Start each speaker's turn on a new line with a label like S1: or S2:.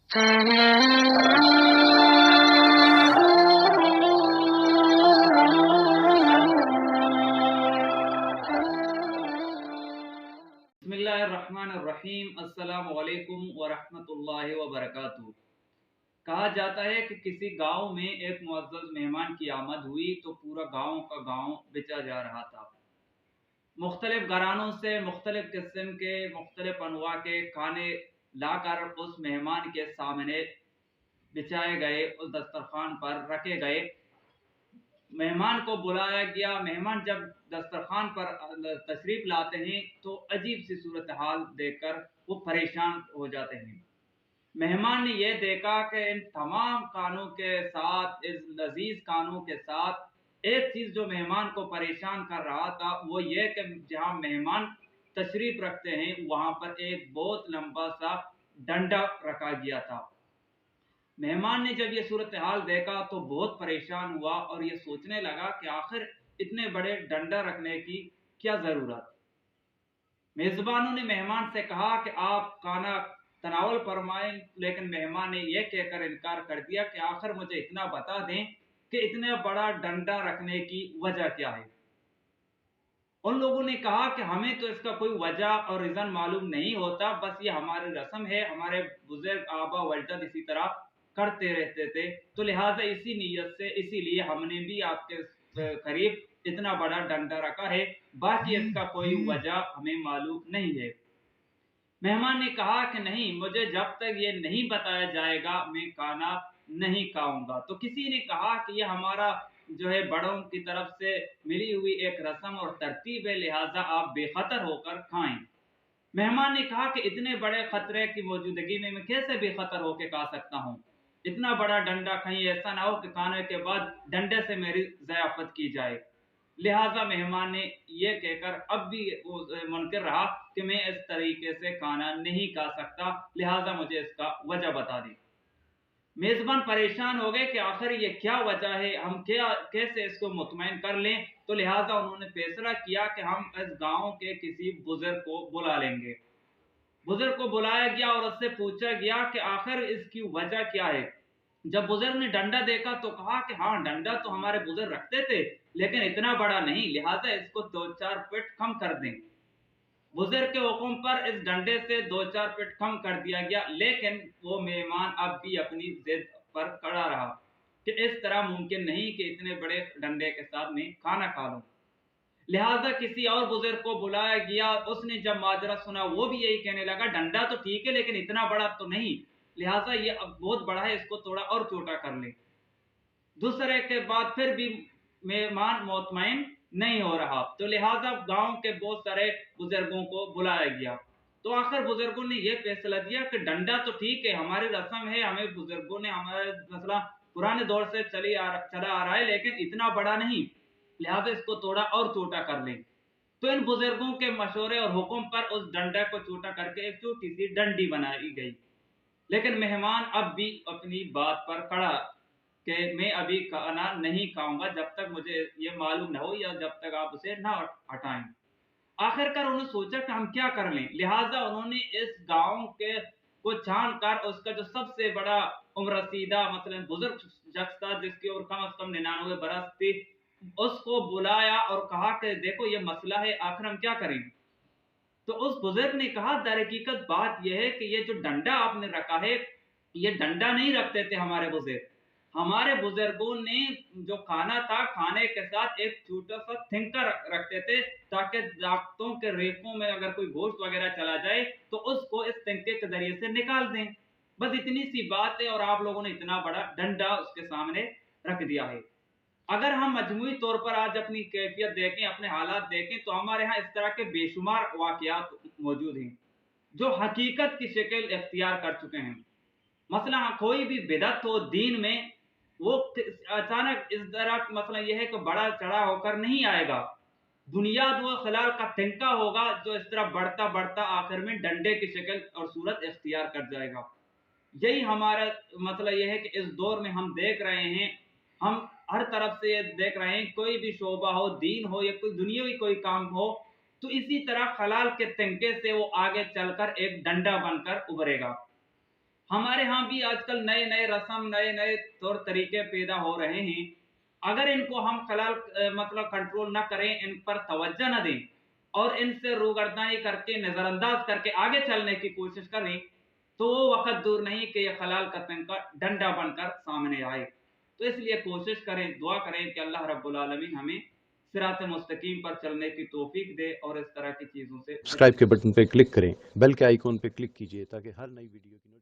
S1: बिस्मिल्लाहिर्रहमानिर्रहीम। अस्सलाम वालेकुम वरहमतुल्लाहि वबरकातुहू। कहा जाता है कि किसी गांव में एक मुअज़्ज़ज़ मेहमान की आमद हुई तो पूरा गांव का गांव बिचा जा रहा था। मुख्तलिफ घरानों से मुख्तलिफ किस्म के मुख्तलिफ अनवा के खाने लाकर उस मेहमान के सामने बिछाए गए, उस दस्तरखान पर रखे गए। मेहमान को बुलाया गया। मेहमान जब दस्तरखान पर तशरीफ लाते हैं तो अजीब सी सूरत हाल देखकर वो परेशान हो जाते हैं। मेहमान ने यह देखा कि इन तमाम खानों के साथ, इस लजीज खानों के साथ एक चीज़ जो मेहमान को परेशान कर रहा था वो ये कि जहाँ मेहमान तशरीफ रखते हैं वहाँ पर एक बहुत लंबा सा डंडा रखा गया था। मेहमान ने जब ये सूरत हाल देखा तो बहुत परेशान हुआ और ये सोचने लगा कि आखिर इतने बड़े डंडा रखने की क्या ज़रूरत। मेज़बानों ने मेहमान से कहा कि आप खाना तनावल फरमाएं, लेकिन मेहमान ने यह कहकर इनकार कर दिया कि आखिर मुझे इतना बता दें कि इतने बड़ा डंडा रखने की वजह क्या है। उन लोगों ने कहा कि हमें तो इसका कोई वजह और रीज़न मालूम नहीं होता, बस ये हमारी रस्म है, हमारे बुजुर्ग आबा व अजदाद इसी तरह करते रहते थे, तो लिहाजा इसी नीयत से इसीलिए हमने भी आपके करीब इतना बड़ा डंडा रखा है, बाकी इसका कोई वजह हमें मालूम नहीं है। मेहमान ने कहा कि नहीं, मुझे जब तक ये नहीं बताया जाएगा मैं खाना नहीं खाऊंगा। तो किसी ने कहा कि ये हमारा जो है बड़ों की तरफ से मिली हुई एक रस्म और तरतीब है, लिहाजा आप बेखतर होकर खाएं। मेहमान ने कहा कि इतने बड़े खतरे की मौजूदगी में मैं कैसे बेखतर होकर खा सकता हूँ। इतना बड़ा डंडा, कहीं ऐसा ना हो कि खाने के बाद डंडे से मेरी ज़याफत की जाए। लिहाजा मेहमान ने यह कहकर अब भी वो मुनकिर रहा कि मैं इस तरीके से खाना नहीं खा सकता, लिहाजा मुझे इसका वजह बता दें। मेज़बान परेशान हो गए कि आखिर ये क्या वजह है, हम क्या कैसे इसको मुतमईन कर लें। तो लिहाजा उन्होंने फैसला किया कि हम इस गांव के किसी बुजुर्ग को बुला लेंगे। बुजुर्ग को बुलाया गया और उससे पूछा गया कि आखिर इसकी वजह क्या है। जब बुजुर्ग ने डंडा देखा तो कहा कि हाँ, डंडा तो हमारे बुजुर्ग रखते थे, लेकिन इतना बड़ा नहीं, लिहाजा इसको 2-4 फीट कम कर दें। बुजुर्ग के हुक्म पर इस डंडे से 2-4 फीट कम कर दिया गया, लेकिन वो मेहमान अब भी अपनी जिद पर खड़ा रहा कि इस तरह मुमकिन नहीं कि इतने बड़े डंडे के साथ मैं खाना खा लूं। लिहाजा किसी और बुजुर्ग को बुलाया गया। उसने जब माजरा सुना वो भी यही कहने लगा, डंडा तो ठीक है लेकिन इतना बड़ा तो नहीं, लिहाजा ये अब बहुत बड़ा है, इसको थोड़ा और छोटा कर ले। दूसरे के बाद फिर भी मेहमान मुतमईन नहीं हो रहा, तो लिहाजा गांव के बहुत सारे बुजुर्गों को बुलाया गया। तो आखिर बुजुर्गों ने यह फैसला दिया कि डंडा तो ठीक है, हमारी रस्म है, हमें बुजुर्गों ने हमारे मसला पुराने दौर से चला आ रहा है, लेकिन इतना बड़ा नहीं, लिहाजा इसको थोड़ा और छोटा कर लें। तो इन बुजुर्गों के मशवरे और हुक्म पर उस डंडा को छोटा करके एक छोटी सी डंडी बनाई गई। लेकिन मेहमान अब भी अपनी बात पर खड़ा कि मैं अभी खाना नहीं खाऊंगा जब तक मुझे ये मालूम ना हो या जब तक आप उसे ना हटाएं। आखिरकार उन्होंने सोचा कि हम क्या कर लें, लिहाजा उन्होंने इस गांव के को छान कर उसका जो सबसे बड़ा उम्र रसीदा मतलब बुजुर्ग शख्स था, जिसकी उम्र कम से कम 99 बरस थी, उसको बुलाया और कहा कि देखो ये मसला है, आखिर हम क्या करें। तो उस बुजुर्ग ने कहा, दर हकीकत बात यह है कि ये जो डंडा आपने रखा है, ये डंडा नहीं रखते थे हमारे बुजुर्ग। हमारे बुजुर्गों ने जो खाना था, खाने के साथ एक छोटा सा थिंका रखते थे, ताकि दांतों के रेखों में अगर कोई गोश्त वगैरह चला जाए तो उसको इस थिंके के जरिए से निकाल दें। बस इतनी सी बात है और आप लोगों ने इतना बड़ा डंडा उसके सामने रख दिया है। अगर हम मजमूई तौर पर आज अपनी कैफियत देखें, अपने हालात देखें, तो हमारे यहाँ इस तरह के बेशुमार वाकयात मौजूद हैं जो हकीकत की शक्ल इख्तियार कर चुके हैं। मसला कोई भी बिदअत हो दीन में, वो अचानक इस तरह मसला यह है कि बड़ा चढ़ा होकर नहीं आएगा। बुनियाद व खिलाल का तिनका होगा जो इस तरह बढ़ता बढ़ता आखिर में डंडे की शक्ल और सूरत इख्तियार कर जाएगा। यही हमारा मतलब यह है कि इस दौर में हम देख रहे हैं, हम हर तरफ से ये देख रहे हैं, कोई भी शोबा हो, दीन हो या कोई दुनियावी कोई काम हो, तो इसी तरह खलाल के तिनके से वो आगे चलकर एक डंडा बनकर उभरेगा। हमारे यहाँ भी आजकल नए नए रस्म, नए नए तौर तरीके पैदा हो रहे हैं। अगर इनको हम मतलब कंट्रोल ना करें, इन पर तवज्जो ना दें और इनसे रूगर्दानी करके नज़रअंदाज करके आगे चलने की कोशिश करें, तो वो वक़्त दूर नहीं कि ये खलाल का तिनका डंडा बनकर सामने आए। तो इसलिए कोशिश करें, दुआ करें कि अल्लाह रब्बुल आलमीन हमें सिरात मुस्तकीम पर चलने की तौफीक दे और इस तरह की चीज़ों से
S2: सब्सक्राइब
S1: बचने
S2: के
S1: की
S2: बटन पे क्लिक करें, बेल के आइकॉन पे क्लिक कीजिए ताकि हर नई वीडियो की